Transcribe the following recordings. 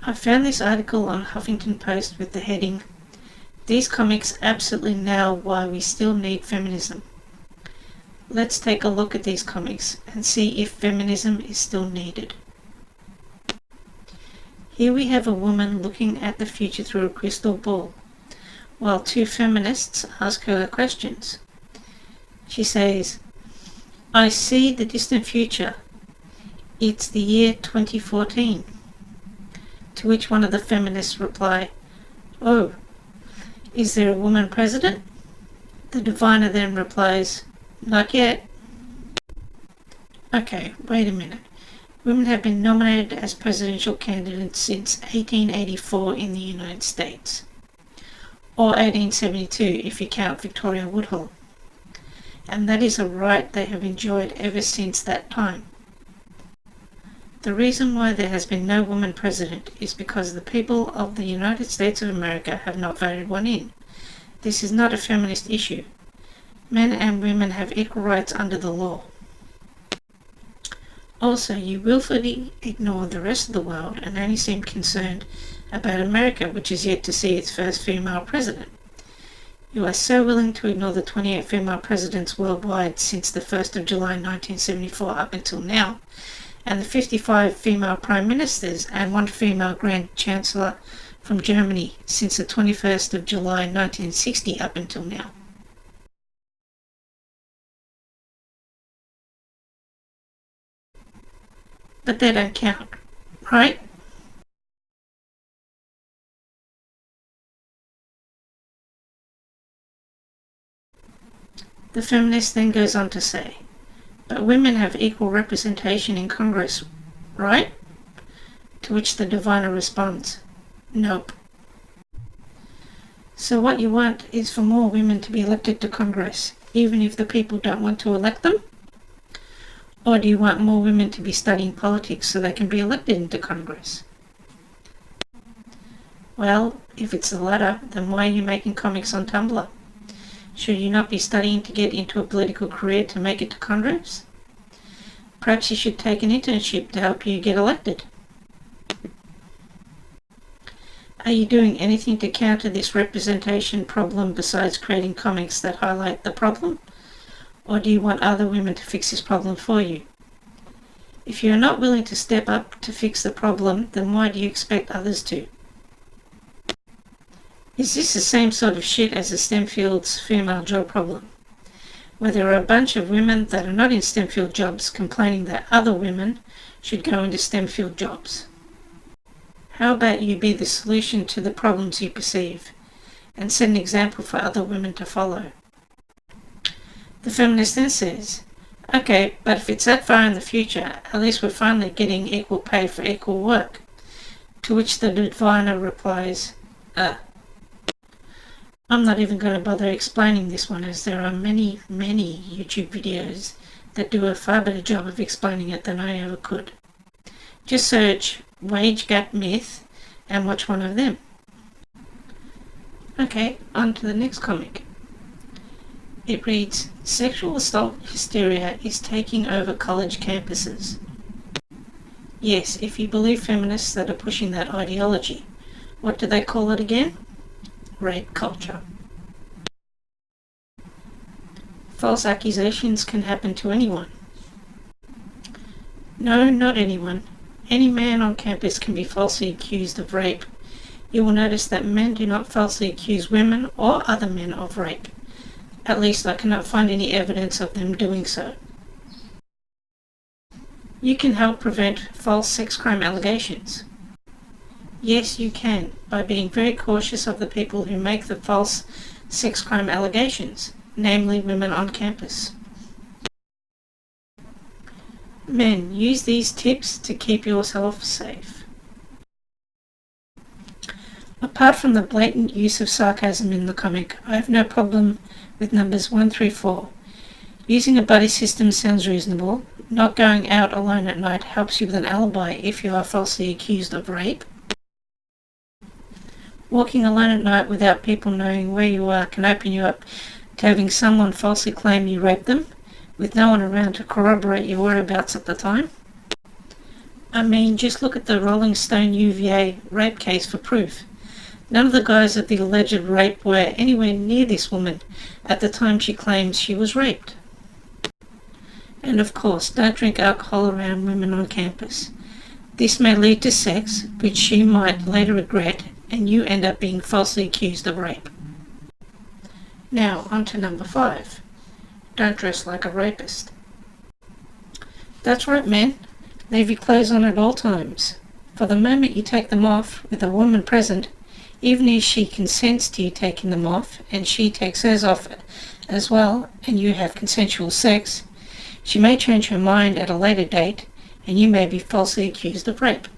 I found this article on Huffington Post with the heading, "These comics absolutely nail why we still need feminism." Let's take a look at these comics and see if feminism is still needed. Here we have a woman looking at the future through a crystal ball, while two feminists ask her questions. She says, "I see the distant future. It's the year 2014. To which one of the feminists reply, "Oh, is there a woman president?" The diviner then replies, "Not yet." Okay, wait a minute. Women have been nominated as presidential candidates since 1884 in the United States, or 1872 if you count Victoria Woodhull, and that is a right they have enjoyed ever since that time. The reason why there has been no woman president is because the people of the United States of America have not voted one in. This is not a feminist issue. Men and women have equal rights under the law. Also, you willfully ignore the rest of the world and only seem concerned about America, which is yet to see its first female president. You are so willing to ignore the 28 female presidents worldwide since the 1st of July 1974 up until now, and the 55 female prime ministers and one female grand chancellor from Germany since the 21st of July 1960 up until now. But they don't count, right? The feminist then goes on to say, "But women have equal representation in Congress, right?" To which the diviner responds, "Nope." So what you want is for more women to be elected to Congress, even if the people don't want to elect them? Or do you want more women to be studying politics so they can be elected into Congress? Well, if it's the latter, then why are you making comics on Tumblr? Should you not be studying to get into a political career to make it to Congress? Perhaps you should take an internship to help you get elected. Are you doing anything to counter this representation problem besides creating comics that highlight the problem? Or do you want other women to fix this problem for you? If you are not willing to step up to fix the problem, then why do you expect others to? Is this the same sort of shit as the STEM field's female job problem, where there are a bunch of women that are not in STEM field jobs complaining that other women should go into STEM field jobs? How about you be the solution to the problems you perceive, and set an example for other women to follow? The feminist then says, "Okay, but if it's that far in the future, at least we're finally getting equal pay for equal work." To which the diviner replies, I'm not even going to bother explaining this one, as there are many YouTube videos that do a far better job of explaining it than I ever could. Just search wage gap myth and watch one of them. Okay, on to the next comic. It reads, "Sexual assault hysteria is taking over college campuses." Yes, if you believe feminists that are pushing that ideology. What do they call it again? Rape culture. False accusations can happen to anyone. No, not anyone. Any man on campus can be falsely accused of rape. You will notice that men do not falsely accuse women or other men of rape. At least I cannot find any evidence of them doing so. You can help prevent false sex crime allegations. Yes, you can, by being very cautious of the people who make the false sex crime allegations, namely women on campus. Men, use these tips to keep yourself safe. Apart from the blatant use of sarcasm in the comic, I have no problem with numbers 1 through 4. Using a buddy system sounds reasonable. Not going out alone at night helps you with an alibi if you are falsely accused of rape. Walking alone at night without people knowing where you are can open you up to having someone falsely claim you raped them, with no one around to corroborate your whereabouts at the time. I mean, just look at the Rolling Stone UVA rape case for proof. None of the guys at the alleged rape were anywhere near this woman at the time she claims she was raped. And of course, don't drink alcohol around women on campus. This may lead to sex, which she might later regret, and you end up being falsely accused of rape. Now, on to number 5. Don't dress like a rapist. That's right, men. Leave your clothes on at all times. For the moment you take them off with a woman present, even if she consents to you taking them off, and she takes hers off as well, and you have consensual sex, she may change her mind at a later date, and you may be falsely accused of rape.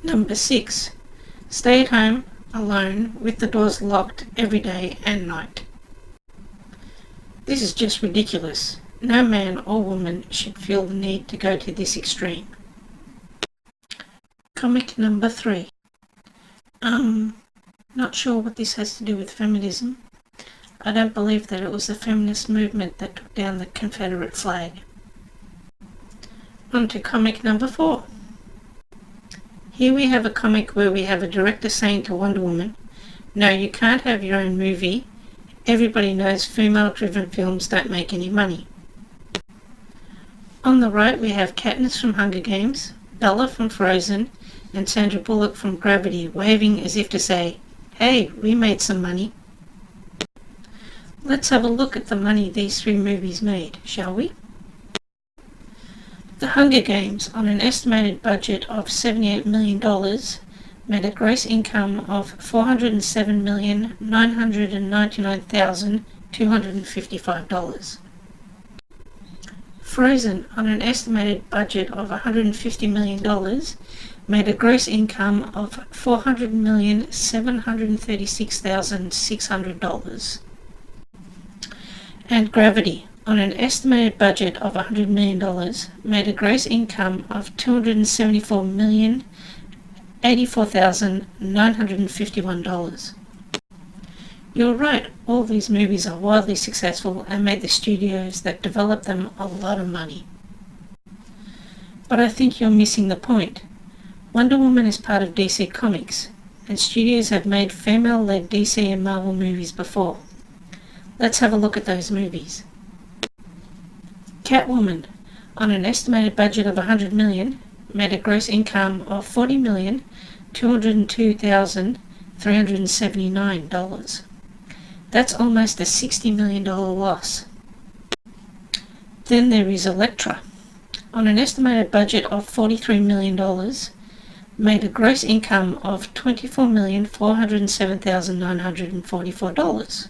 Number 6. Stay at home, alone, with the doors locked every day and night. This is just ridiculous. No man or woman should feel the need to go to this extreme. Comic number 3. Not sure what this has to do with feminism. I don't believe that it was the feminist movement that took down the Confederate flag. On to comic number 4. Here we have a comic where we have a director saying to Wonder Woman, "No, you can't have your own movie. Everybody knows female-driven films don't make any money." On the right we have Katniss from Hunger Games, Bella from Frozen, and Sandra Bullock from Gravity waving as if to say, "Hey, we made some money." Let's have a look at the money these 3 movies made, shall we? The Hunger Games, on an estimated budget of $78 million, made a gross income of $407,999,255. Frozen, on an estimated budget of $150 million, made a gross income of $400,736,600. And Gravity, on an estimated budget of $100 million, made a gross income of $274,084,951. You're right, all these movies are wildly successful and made the studios that developed them a lot of money. But I think you're missing the point. Wonder Woman is part of DC Comics, and studios have made female-led DC and Marvel movies before. Let's have a look at those movies. Catwoman, on an estimated budget of $100 million, made a gross income of $40,202,379. That's almost a $60 million loss. Then there is Elektra, on an estimated budget of $43 million, made a gross income of $24,407,944.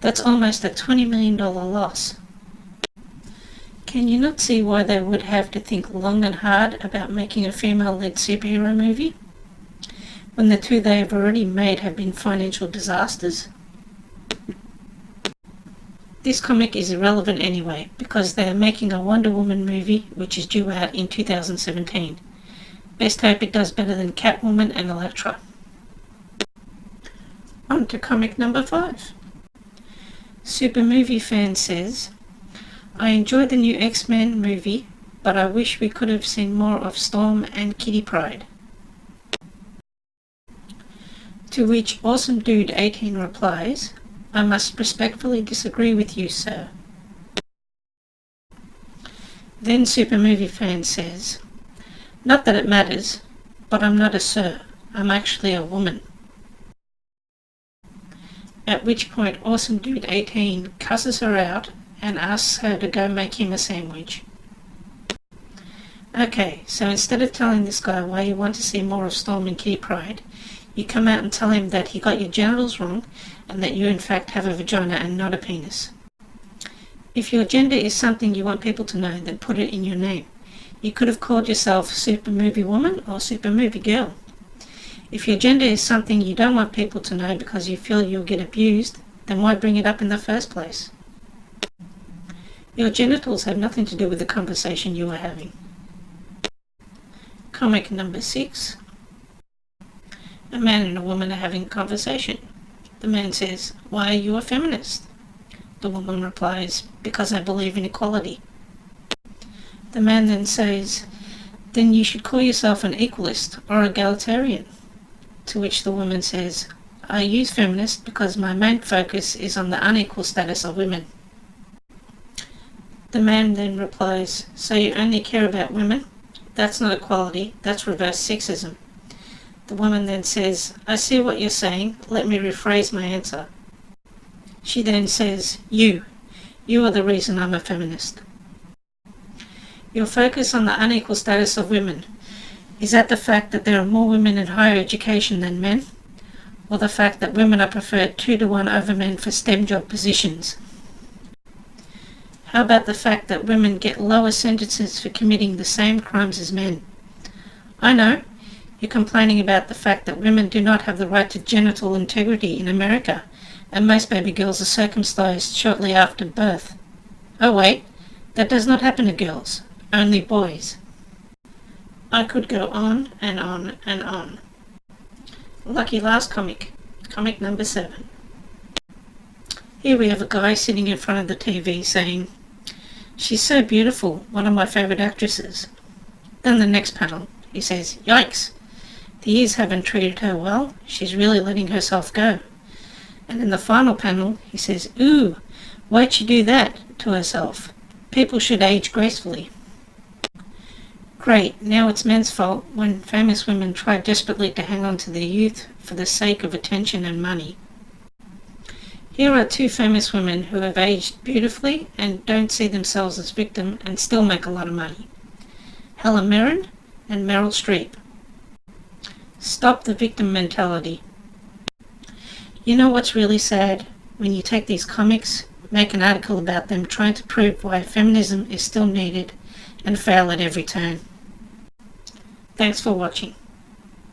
That's almost a $20 million loss. Can you not see why they would have to think long and hard about making a female-led superhero movie, when the 2 they have already made have been financial disasters? This comic is irrelevant anyway, because they are making a Wonder Woman movie which is due out in 2017. Best hope it does better than Catwoman and Elektra. On to comic number 5. Super Movie Fan says, "I enjoyed the new X-Men movie, but I wish we could have seen more of Storm and Kitty Pryde." To which Awesome Dude 18 replies, "I must respectfully disagree with you, sir." Then Super Movie Fan says, "Not that it matters, but I'm not a sir, I'm actually a woman." At which point Awesome Dude 18 cusses her out and asks her to go make him a sandwich. Okay, so instead of telling this guy why you want to see more of Storm and Kitty Pryde, you come out and tell him that he got your genitals wrong and that you in fact have a vagina and not a penis. If your gender is something you want people to know, then put it in your name. You could have called yourself Super Movie Woman or Super Movie Girl. If your gender is something you don't want people to know because you feel you'll get abused, then why bring it up in the first place? Your genitals have nothing to do with the conversation you are having. Comic number 6. A man and a woman are having a conversation. The man says, "Why are you a feminist?" The woman replies, "Because I believe in equality." The man then says, then you should call yourself an equalist or egalitarian. To which the woman says, I use feminist because my main focus is on the unequal status of women. The man then replies, so you only care about women? That's not equality, that's reverse sexism. The woman then says, I see what you're saying, let me rephrase my answer. She then says, you are the reason I'm a feminist. Your focus on the unequal status of women, is that the fact that there are more women in higher education than men? Or the fact that women are preferred 2-to-1 over men for STEM job positions? How about the fact that women get lower sentences for committing the same crimes as men? I know, you're complaining about the fact that women do not have the right to genital integrity in America, and most baby girls are circumcised shortly after birth. Oh wait, that does not happen to girls, only boys. I could go on and on and on. Lucky last comic number 7. Here we have a guy sitting in front of the TV saying, she's so beautiful, one of my favourite actresses. Then the next panel, he says, yikes, the years haven't treated her well, she's really letting herself go. And in the final panel, he says, ooh, why'd she do that to herself? People should age gracefully. Great, now it's men's fault when famous women try desperately to hang on to their youth for the sake of attention and money. Here are 2 famous women who have aged beautifully and don't see themselves as victims and still make a lot of money. Helen Mirren and Meryl Streep. Stop the victim mentality. You know what's really sad? When you take these comics, make an article about them trying to prove why feminism is still needed and fail at every turn. Thanks for watching.